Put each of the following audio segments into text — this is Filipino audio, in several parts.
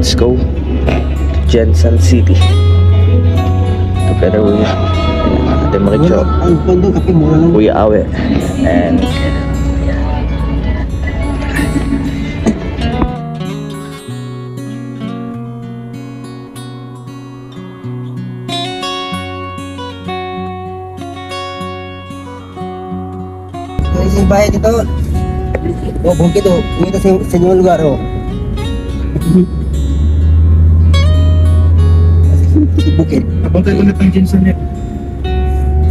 let's go Jensen City together with Ate Maricho, Kuya Awe, and Yung bahay dito. Oh, bukid oh. Dito sa inyong lugar oh. Bukid. Abang tayo ulit ng Jensen niya.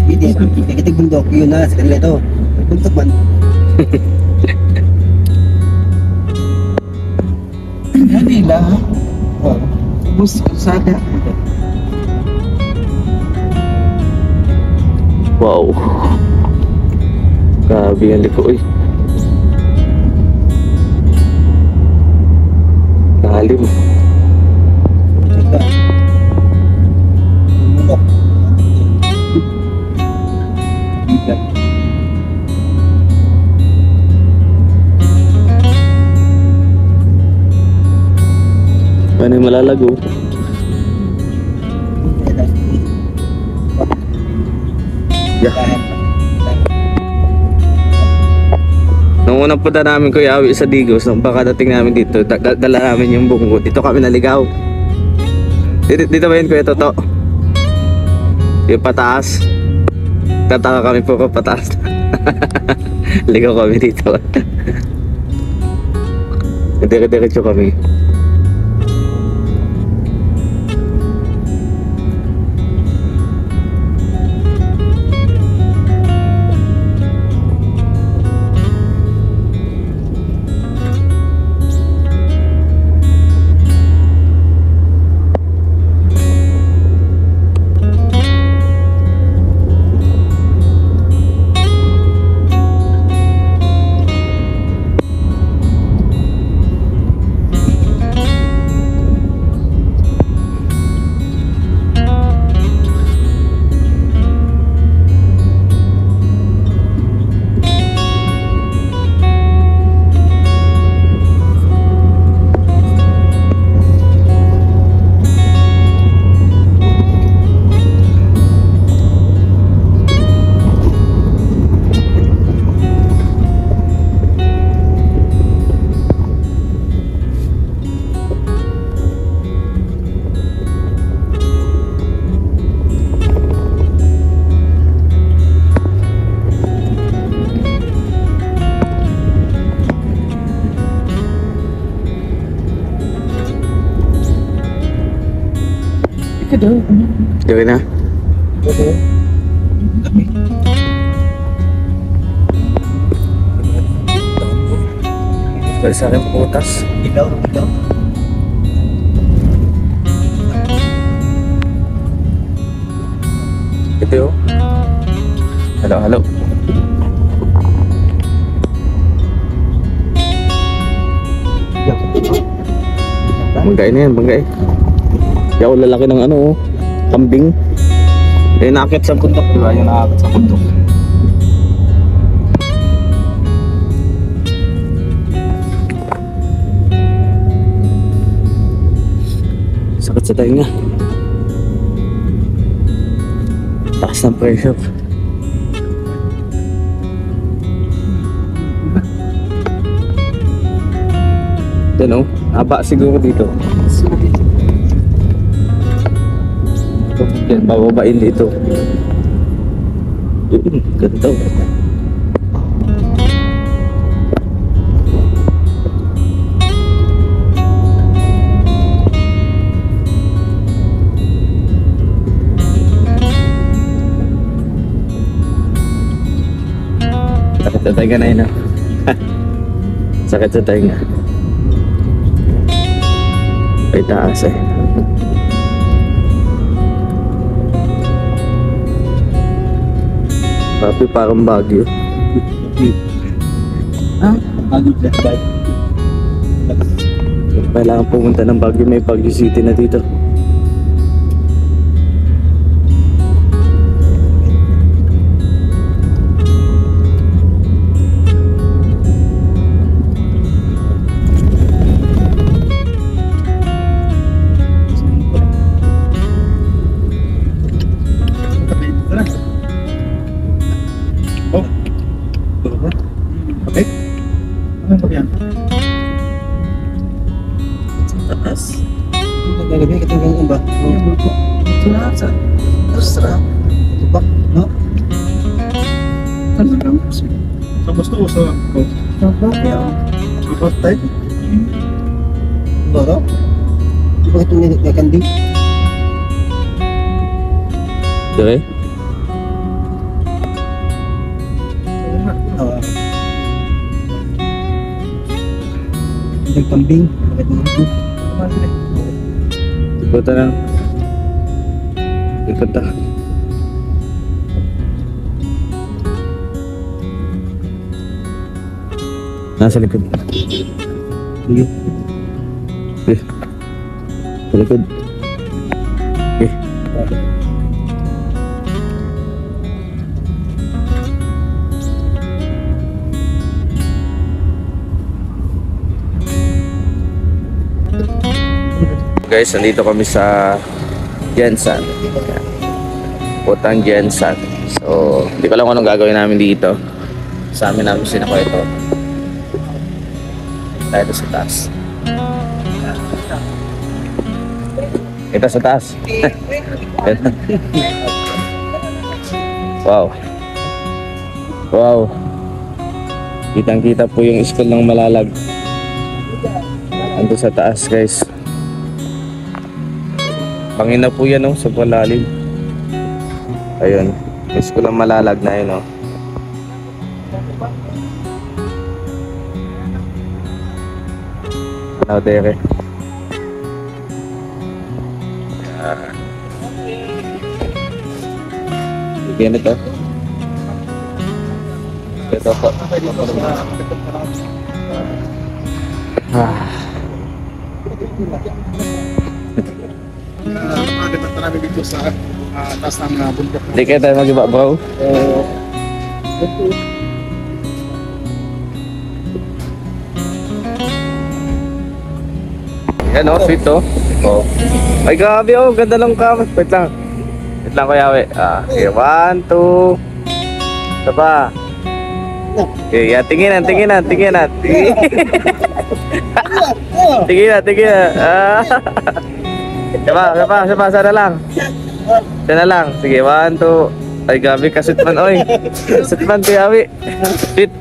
Hindi, nakikitig bundok. Yun na, sa kanila ito. Bundok man. Hindi lang. Oh. Bus sa atin. wow, grabe ang liko eh. Lalim. Teka. Bundok. Ano yung malalago? Yeah. Nung unang punta namin Kuya Awi sa Digos, nung pagkadating namin dito, dala namin yung bungo. Dito kami naligaw. Dito ba yun Kuya Toto? Yung pataas. Tataka kami po pataas. Ligaw kami dito. Dire-diretso kami. Gawin na. Balik sa akin putas. Ilaw. Ito yun. Halo. Banggay na yan, banggay. Yaw, lalaki ng ano, kambing. Yung nakakit sa bundok, diba? Yung nakakit sa bundok. Sakit sa tainga. Taas ng pressure. Ito no, haba siguro dito. Yan, bababain dito. Yun, ganito. Sakit sa tainga na yun, ha? Sakit sa tainga. Ay, taas eh. Papi, parang Baguio. Baguio flat bike. Kailangan pumunta ng Baguio, may Baguio City na dito. Nagabi kita ng ba? Sa Astra. Bak, no? ano lang? Sa gusto ko sa Birthday? Ba? Di ba ito nakandi? Dire? Nagkambing. Bakit mo ito? Punta na. Punta. Nasa likod. Sige. Okay. Sa likod. Okay. Guys, nandito kami sa Jensan. Putang Jensan. So, hindi ko alam kung anong gagawin namin dito. Sa amin namin sinako ito. Tayo sa taas. Ito sa taas. Wow. Wow. Kitang-kita po yung school ng Malalag. Ando sa taas, guys. Pangina po yan, oh, sa palalim. Ayun. Yung school ng Malalag na yun, oh. Ano, Dere? Yan ito. Ito po. Nakakita namin dito sa taas ng bundok. Hindi kayo tayo mag-iba, bro. Yan, oh, sweet, oh. Oh. Ay, grabe, oh. Ganda ng kamay. Wait lang. Wait lang, Kuya We. Okay, 1, 2. Ito pa. Okay, yan. Tinginan. Tinginan. Tinginan, Sapa. Sana lang. Sana lang. Sige, 1, 2. Ay, grabe. Kasut man, oy. Kasut man, Kuya We. Sweet.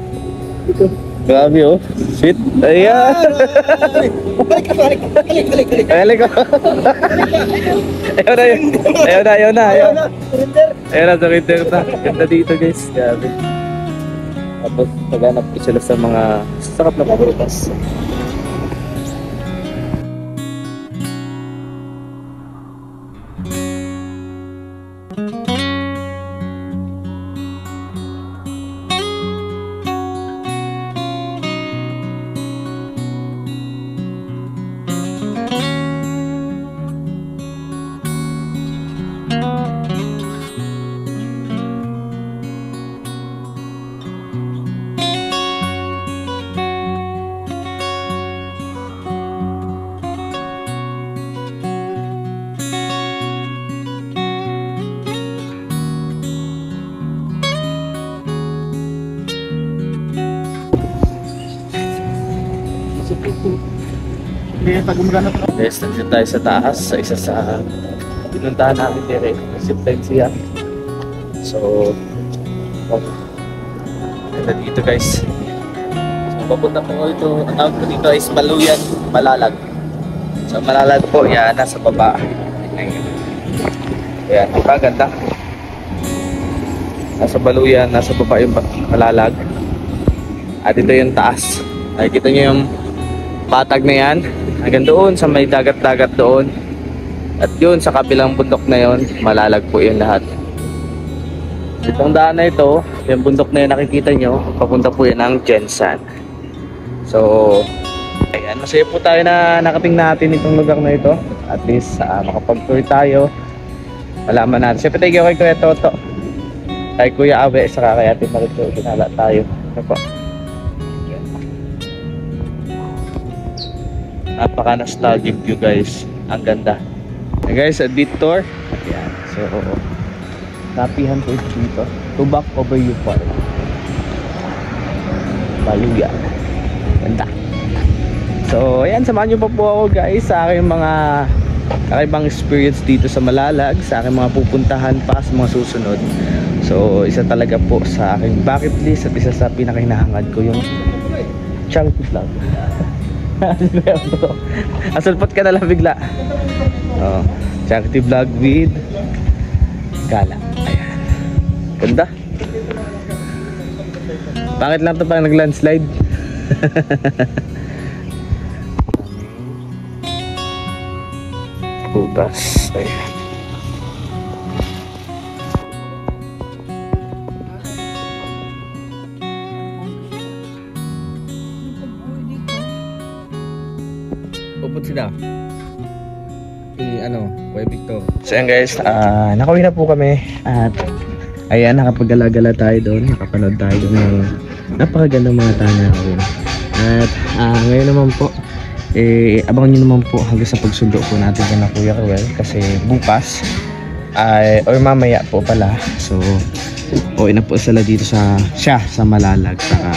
Grabe, oh. Sweet. Ayan. Balik ko. Ayaw na, surrender na. Ganda dito, guys. Grabe. Tapos, paghanap ko sila sa mga sarap na pagrutas. Guys, nandito tayo sa taas sa isa sa pinuntahan namin direct zip line siya. So, ganda dito, guys. So, papunta po ito, ang tawag ko dito is Baluyan, Malalag. So, Malalag po, yan, nasa baba. Ayan, ganda. Nasa Baluyan, nasa baba yung Malalag. At ito yung taas. Nakikita nyo yung patag na yan. Hanggang doon sa may dagat-dagat doon. At yun sa kabilang bundok na yun, Malalag po yun lahat. Itong daan na ito, yung bundok na yun nakikita nyo, papunta po yun ng Jensan. So, ayan, masaya po tayo na nakating natin itong lugar na ito. At least makapag-tour tayo. Malaman natin. Siyempre tayo kay Kuya Toto, kay Kuya Awe, saka kay Ate Marito, kinala tayo. Ano po? Napaka-nostalgic view, guys. Ang ganda. Okay, guys, a beat tour. Ayan. So, napihan ko dito. To back over you park. Baluyan. Ganda. So, ayan. Samahan nyo pa po ako, guys, sa aking mga kakaibang experience dito sa Malalag, sa aking mga pupuntahan pa sa mga susunod. So isa talaga po sa aking bucket list at isa sa pinakahinahangad ko yung chunky vlog. Asulpot ka na lang bigla. Oh, chunky vlog with Gala. Ayan. Ganda. Bakit lang ito parang nag-landslide? Putas. Ayan. Upot sila. Kuya Victor. So yan guys, nakauwi na po kami at ayan, nakapagala-gala tayo doon, nakapanood tayo doon ng napakagandang mga tanawin. At ngayon naman po, abangan nyo naman po hanggang sa pagsundo po natin na Kuya Ruel kasi bukas or mamaya po pala. So uwi na po sila dito sa Malalag saka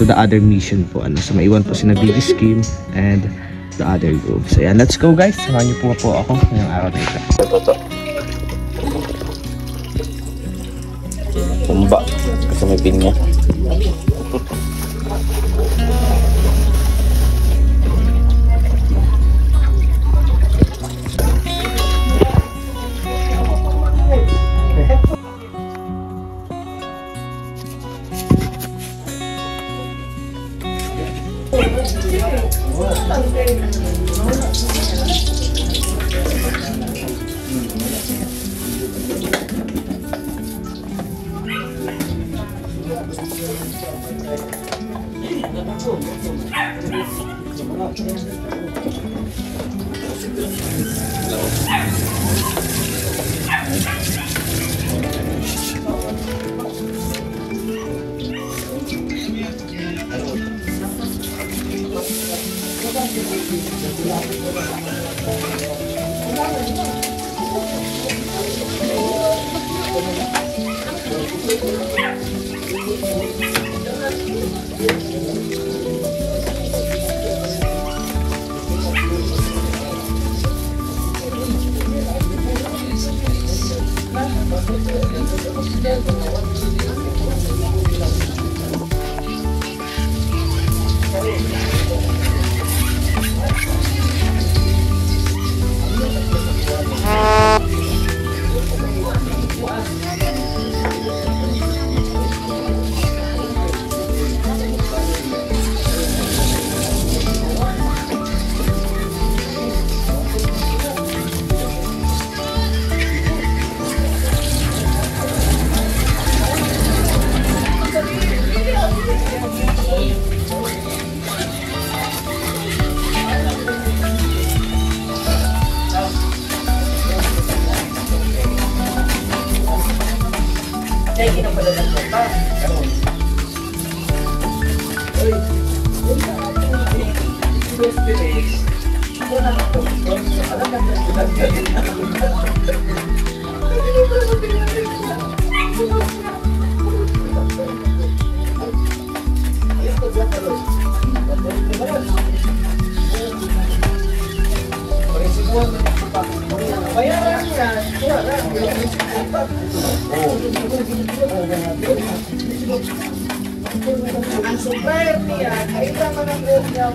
to the other mission po. So maiwan po si na Biggie Scheme and the other group. So yan, let's go guys. Samahan nyo po ako ngayong araw na ito. Tumba kasi may pin niya. Ang supplier niya, kailangan ng buhok niya,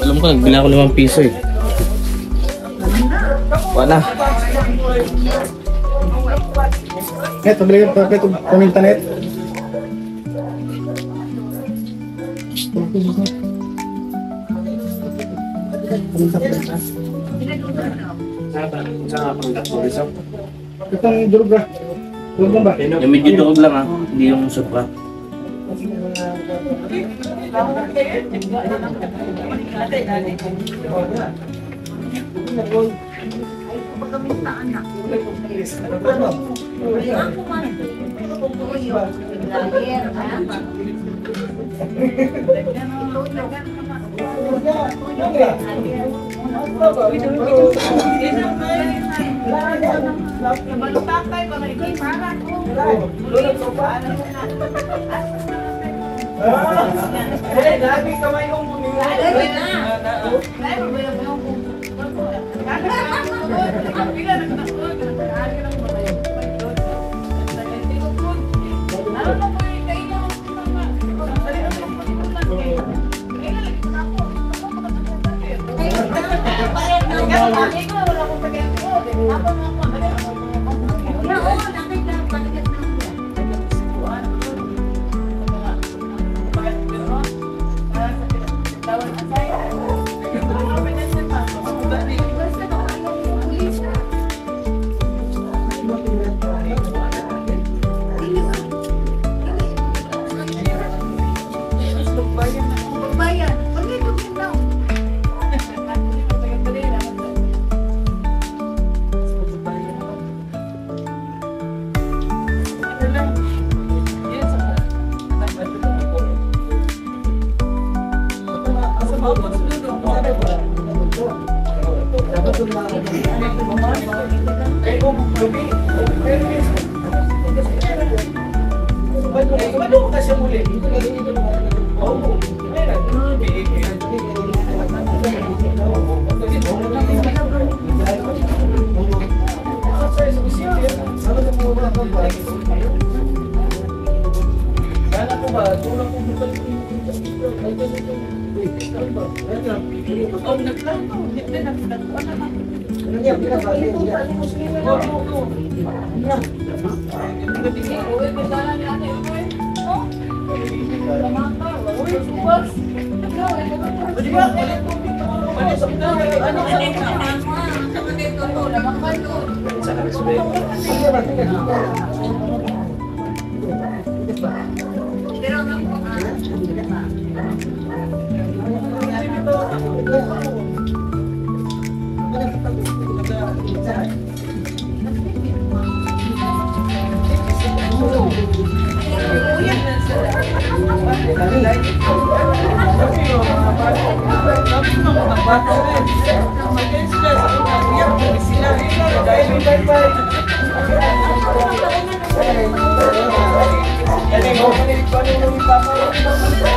Alam ko, nagbila ko 5 piso eh. Wala. Net, pabili ka ito paminta net. Itong durog ba? Durog ba? Yung medyo doog lang ah, hindi yung sobra.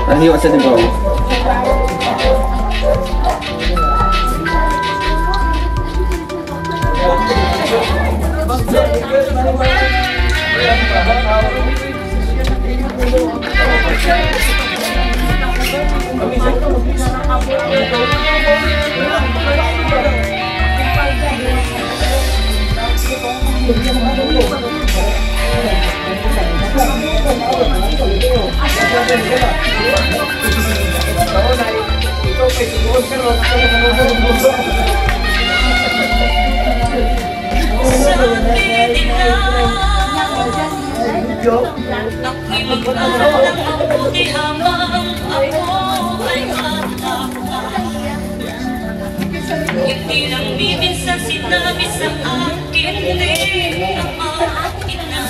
Ano yung asa din ko? Hindi lang minsan sinabi sa akin ni ama at ina,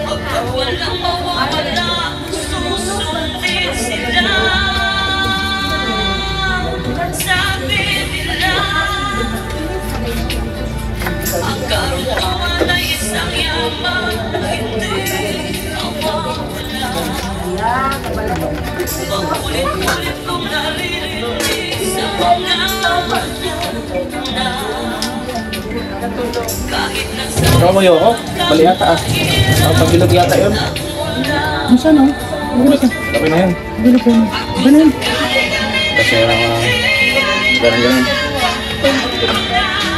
pagka walang mawawala, susundin sila. Sabi nila, pagkaroon ay isang yaman, hindi nawawala. Paulit-ulit kong naririnig sa mga kahit nasa Ikaw mo yun, oh? Mali yata ah. Ang pagbilog yata yun. Masa no? Sabi na yun. Ganun. Kasi ganun.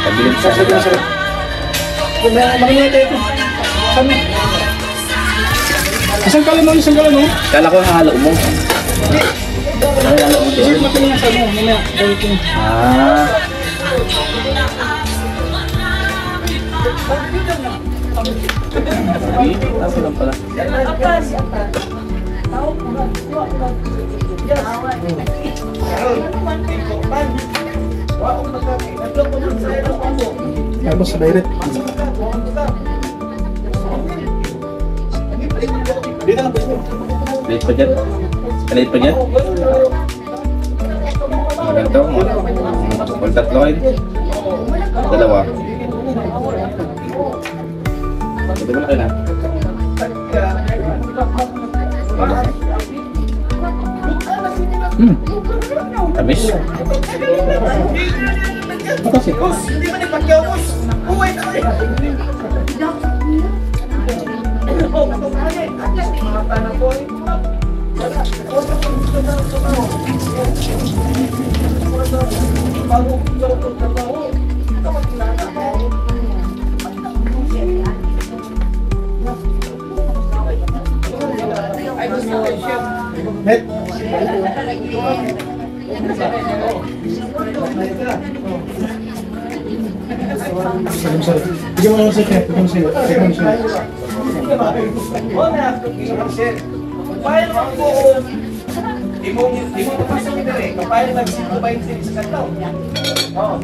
Pagbilog sa Isang kala mo. Kala ko halo mo. Halo mo doon. Matingin sa mo. Ah. Ako lang pala. Tapos sa direct. Late pa dyan. Late pa dyan. Ganito. Kung tatlo kayo. Dalawa. Ito ba na kayo na? Tamis. Kasi. Hindi man ipagkawos. Uway na kayo. Bago Net. Bigyan mo lang sa net. Bigyan mo sa net. Bigyan mo sa net. Paano naman po, di mo napasok ito eh. Paano nag-supervise din sa kanto? Oo.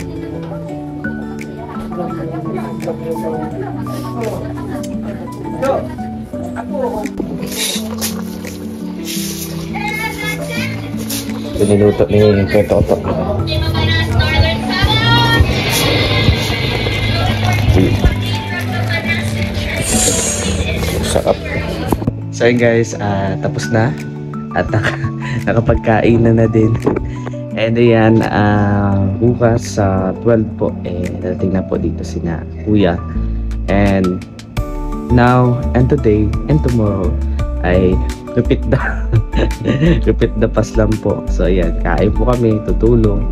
So, ako, Piniluto ni Kuya Toto. Sarap. So yun guys, tapos na. At nakapagkain na din. And ayan, bukas sa 12 po, dadating na po dito sina Kuya. And now, and today, and tomorrow, ay repeat the pass lang po. So ayan, kain po kami, tutulong.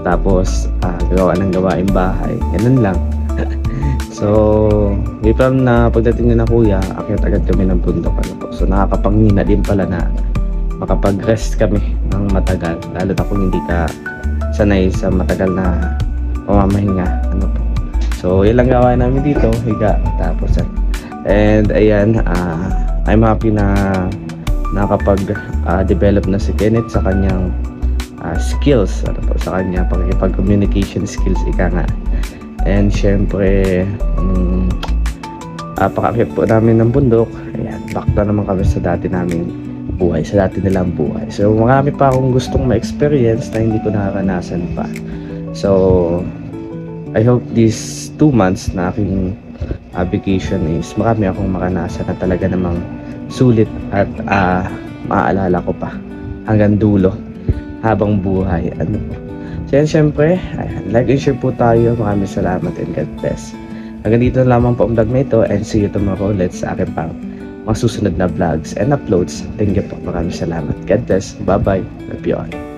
Tapos, gawa ng gawaing bahay. Ganun lang. So, from na pagdating na Kuya, akyat agad kami ng bundok. So, nakakapangina din pala na makapag-rest kami ng matagal. Lalo na kung hindi ka sanay sa matagal na pamamahinga. So, yun lang gawain namin dito. Higa. Tapos, and ayan, I'm happy na nakapag-develop na si Kenneth sa kanyang skills. Sa kanya pag-communication skills, ika nga. And syempre, pakakyat po namin ng bundok. Ayan, back na naman kami sa dati naming buhay, sa dati nilang buhay. So, marami pa akong gustong ma-experience na hindi ko nakakanasan pa. So, I hope these 2 months na aking vacation is marami akong makanasan na talaga namang sulit at maaalala ko pa hanggang dulo habang buhay. So yan, syempre, ayan, like and share po tayo. Maraming salamat and God bless. Hanggang dito lamang po ang vlog na ito, and see you tomorrow ulit sa akin pang mga susunod na vlogs and uploads. Thank you po. Maraming salamat. God bless. Bye bye. Love you all.